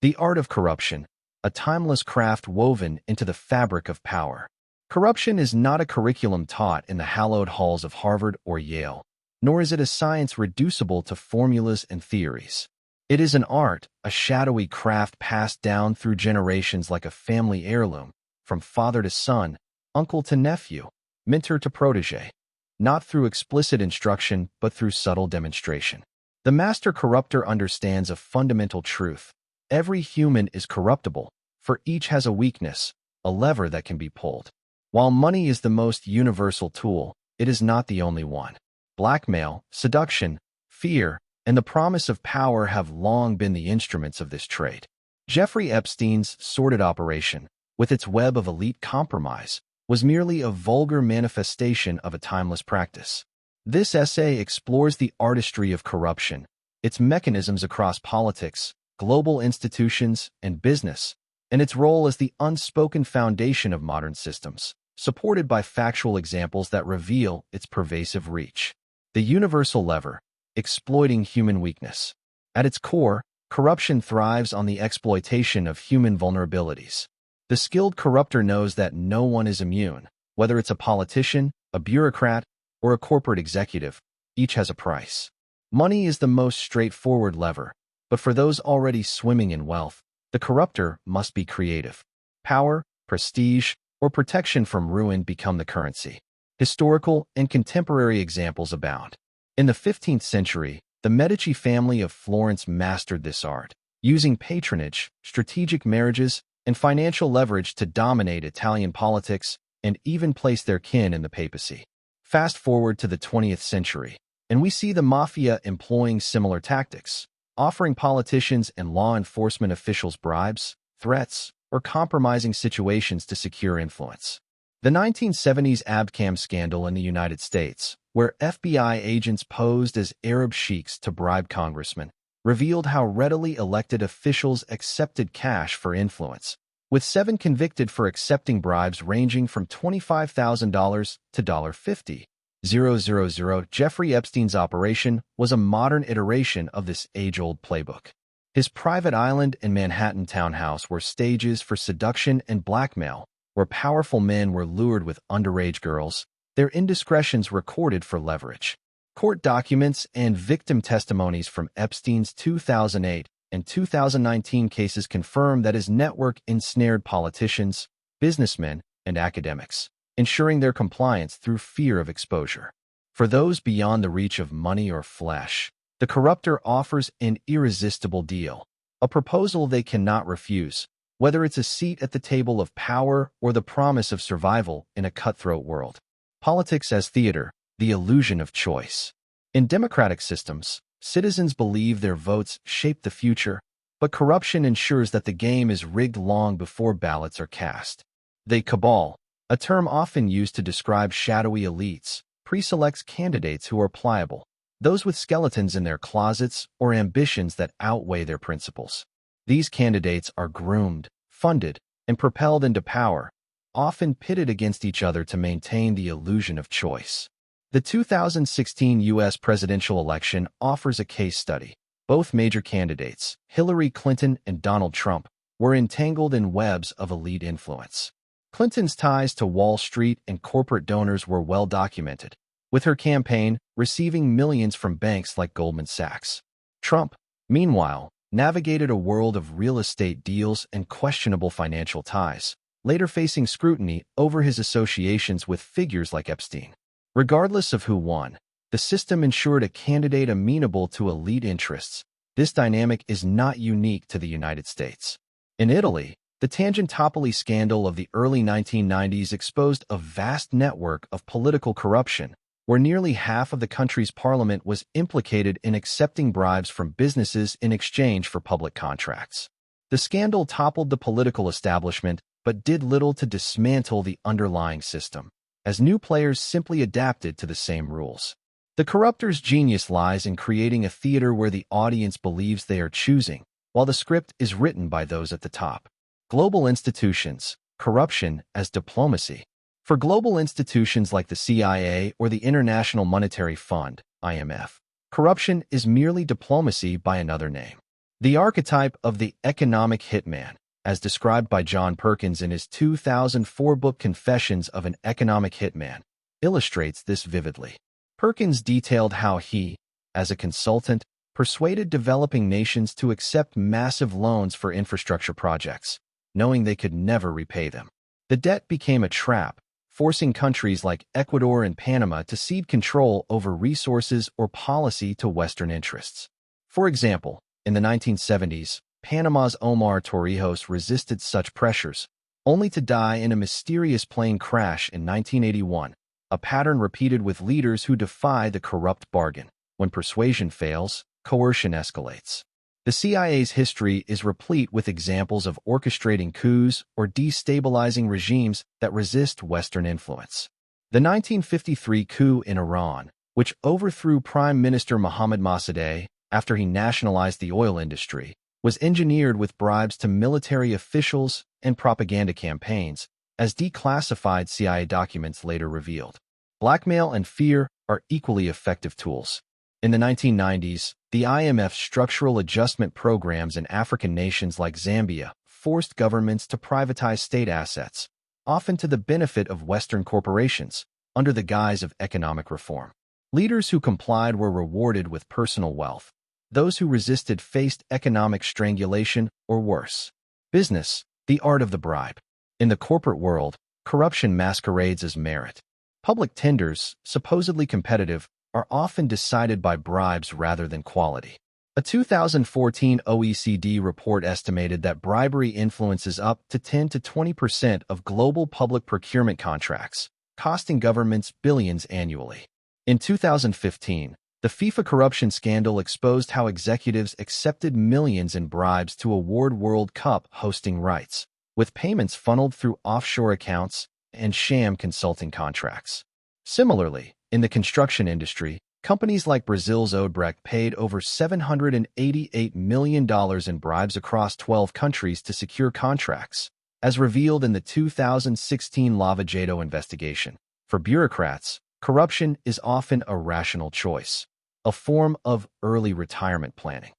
The art of corruption, a timeless craft woven into the fabric of power. Corruption is not a curriculum taught in the hallowed halls of Harvard or Yale, nor is it a science reducible to formulas and theories. It is an art, a shadowy craft passed down through generations like a family heirloom, from father to son, uncle to nephew, mentor to protege, not through explicit instruction but through subtle demonstration. The master corruptor understands a fundamental truth. Every human is corruptible, for each has a weakness, a lever that can be pulled. While money is the most universal tool, it is not the only one. Blackmail, seduction, fear, and the promise of power have long been the instruments of this trade. Jeffrey Epstein's sordid operation, with its web of elite compromise, was merely a vulgar manifestation of a timeless practice. This essay explores the artistry of corruption, its mechanisms across politics, global institutions, and business, and its role as the unspoken foundation of modern systems, supported by factual examples that reveal its pervasive reach. The universal lever, exploiting human weakness. At its core, corruption thrives on the exploitation of human vulnerabilities. The skilled corruptor knows that no one is immune, whether it's a politician, a bureaucrat, or a corporate executive, each has a price. Money is the most straightforward lever, but for those already swimming in wealth, the corruptor must be creative. Power, prestige, or protection from ruin become the currency. Historical and contemporary examples abound. In the 15th century, the Medici family of Florence mastered this art, using patronage, strategic marriages, and financial leverage to dominate Italian politics and even place their kin in the papacy. Fast forward to the 20th century, and we see the mafia employing similar tactics, offering politicians and law enforcement officials bribes, threats, or compromising situations to secure influence. The 1970s Abcam scandal in the United States, where FBI agents posed as Arab sheiks to bribe congressmen, revealed how readily elected officials accepted cash for influence, with 7 convicted for accepting bribes ranging from $25,000 to $50,000. Jeffrey Epstein's operation was a modern iteration of this age-old playbook. His private island and Manhattan townhouse were stages for seduction and blackmail, where powerful men were lured with underage girls, their indiscretions recorded for leverage. Court documents and victim testimonies from Epstein's 2008 and 2019 cases confirm that his network ensnared politicians, businessmen, and academics, ensuring their compliance through fear of exposure. For those beyond the reach of money or flesh, the corruptor offers an irresistible deal, a proposal they cannot refuse, whether it's a seat at the table of power or the promise of survival in a cutthroat world. Politics as theater, the illusion of choice. In democratic systems, citizens believe their votes shape the future, but corruption ensures that the game is rigged long before ballots are cast. The cabal, a term often used to describe shadowy elites, preselects candidates who are pliable, those with skeletons in their closets or ambitions that outweigh their principles. These candidates are groomed, funded, and propelled into power, often pitted against each other to maintain the illusion of choice. The 2016 U.S. presidential election offers a case study. Both major candidates, Hillary Clinton and Donald Trump, were entangled in webs of elite influence. Clinton's ties to Wall Street and corporate donors were well documented, with her campaign receiving millions from banks like Goldman Sachs. Trump, meanwhile, navigated a world of real estate deals and questionable financial ties, later facing scrutiny over his associations with figures like Epstein. Regardless of who won, the system ensured a candidate amenable to elite interests. This dynamic is not unique to the United States. In Italy, the Tangentopoli scandal of the early 1990s exposed a vast network of political corruption, where nearly half of the country's parliament was implicated in accepting bribes from businesses in exchange for public contracts. The scandal toppled the political establishment but did little to dismantle the underlying system, as new players simply adapted to the same rules. The corruptor's genius lies in creating a theater where the audience believes they are choosing, while the script is written by those at the top. Global institutions, corruption as diplomacy. For global institutions like the CIA or the International Monetary Fund, IMF, corruption is merely diplomacy by another name. The archetype of the economic hitman, as described by John Perkins in his 2004 book Confessions of an Economic Hitman, illustrates this vividly. Perkins detailed how he, as a consultant, persuaded developing nations to accept massive loans for infrastructure projects, knowing they could never repay them. The debt became a trap, forcing countries like Ecuador and Panama to cede control over resources or policy to Western interests. For example, in the 1970s, Panama's Omar Torrijos resisted such pressures, only to die in a mysterious plane crash in 1981, a pattern repeated with leaders who defy the corrupt bargain. When persuasion fails, coercion escalates. The CIA's history is replete with examples of orchestrating coups or destabilizing regimes that resist Western influence. The 1953 coup in Iran, which overthrew Prime Minister Mohammad Mossadegh after he nationalized the oil industry, was engineered with bribes to military officials and propaganda campaigns, as declassified CIA documents later revealed. Blackmail and fear are equally effective tools. In the 1990s, the IMF's structural adjustment programs in African nations like Zambia forced governments to privatize state assets, often to the benefit of Western corporations, under the guise of economic reform. Leaders who complied were rewarded with personal wealth. Those who resisted faced economic strangulation or worse. Business, the art of the bribe. In the corporate world, corruption masquerades as merit. Public tenders, supposedly competitive, are often decided by bribes rather than quality. A 2014 OECD report estimated that bribery influences up to 10 to 20% of global public procurement contracts, costing governments billions annually. In 2015, the FIFA corruption scandal exposed how executives accepted millions in bribes to award World Cup hosting rights, with payments funneled through offshore accounts and sham consulting contracts. Similarly, in the construction industry, companies like Brazil's Odebrecht paid over $788 million in bribes across 12 countries to secure contracts, as revealed in the 2016 Lava Jato investigation. For bureaucrats, corruption is often a rational choice, a form of early retirement planning.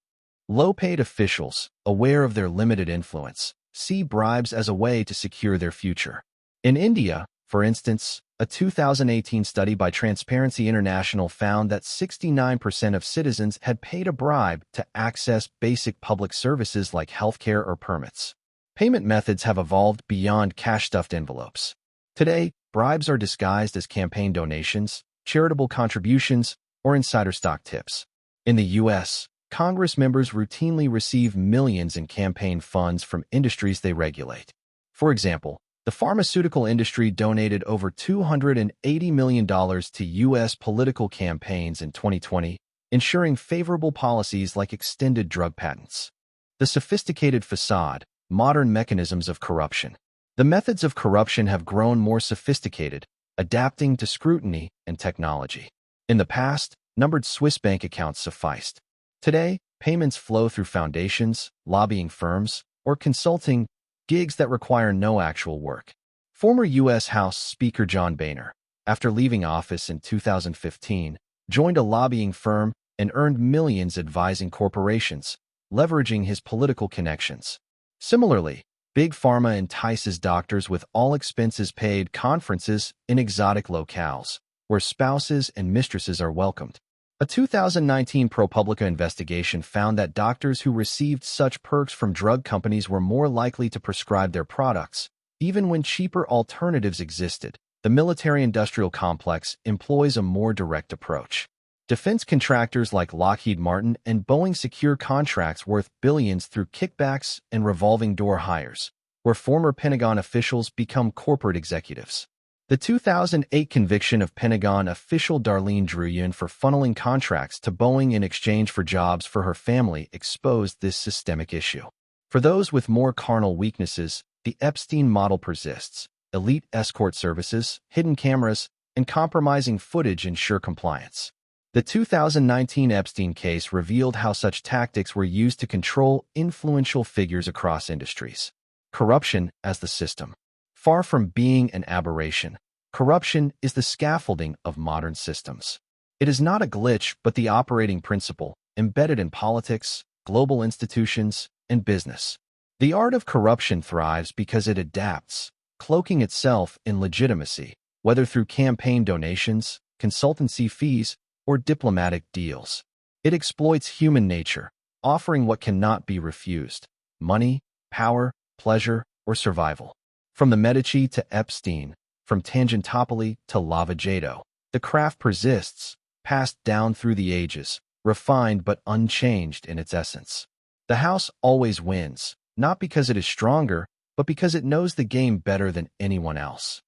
Low-paid officials, aware of their limited influence, see bribes as a way to secure their future. In India, for instance, a 2018 study by Transparency International found that 69% of citizens had paid a bribe to access basic public services like healthcare or permits. Payment methods have evolved beyond cash-stuffed envelopes. Today, bribes are disguised as campaign donations, charitable contributions, or insider stock tips. In the U.S., Congress members routinely receive millions in campaign funds from industries they regulate. For example, the pharmaceutical industry donated over $280 million to U.S. political campaigns in 2020, ensuring favorable policies like extended drug patents. The sophisticated facade, modern mechanisms of corruption. The methods of corruption have grown more sophisticated, adapting to scrutiny and technology. In the past, numbered Swiss bank accounts sufficed. Today, payments flow through foundations, lobbying firms, or consulting gigs that require no actual work. Former U.S. House Speaker John Boehner, after leaving office in 2015, joined a lobbying firm and earned millions advising corporations, leveraging his political connections. Similarly, Big Pharma entices doctors with all expenses paid conferences in exotic locales, where spouses and mistresses are welcomed. A 2019 ProPublica investigation found that doctors who received such perks from drug companies were more likely to prescribe their products, even when cheaper alternatives existed. The military-industrial complex employs a more direct approach. Defense contractors like Lockheed Martin and Boeing secure contracts worth billions through kickbacks and revolving door hires, where former Pentagon officials become corporate executives. The 2008 conviction of Pentagon official Darlene Druyan for funneling contracts to Boeing in exchange for jobs for her family exposed this systemic issue. For those with more carnal weaknesses, the Epstein model persists. Elite escort services, hidden cameras, and compromising footage ensure compliance. The 2019 Epstein case revealed how such tactics were used to control influential figures across industries. Corruption as the system. Far from being an aberration, corruption is the scaffolding of modern systems. It is not a glitch but the operating principle, embedded in politics, global institutions, and business. The art of corruption thrives because it adapts, cloaking itself in legitimacy, whether through campaign donations, consultancy fees, or diplomatic deals. It exploits human nature, offering what cannot be refused: money, power, pleasure, or survival. From the Medici to Epstein, from Tangentopoli to Lavajato, the craft persists, passed down through the ages, refined but unchanged in its essence. The house always wins, not because it is stronger, but because it knows the game better than anyone else.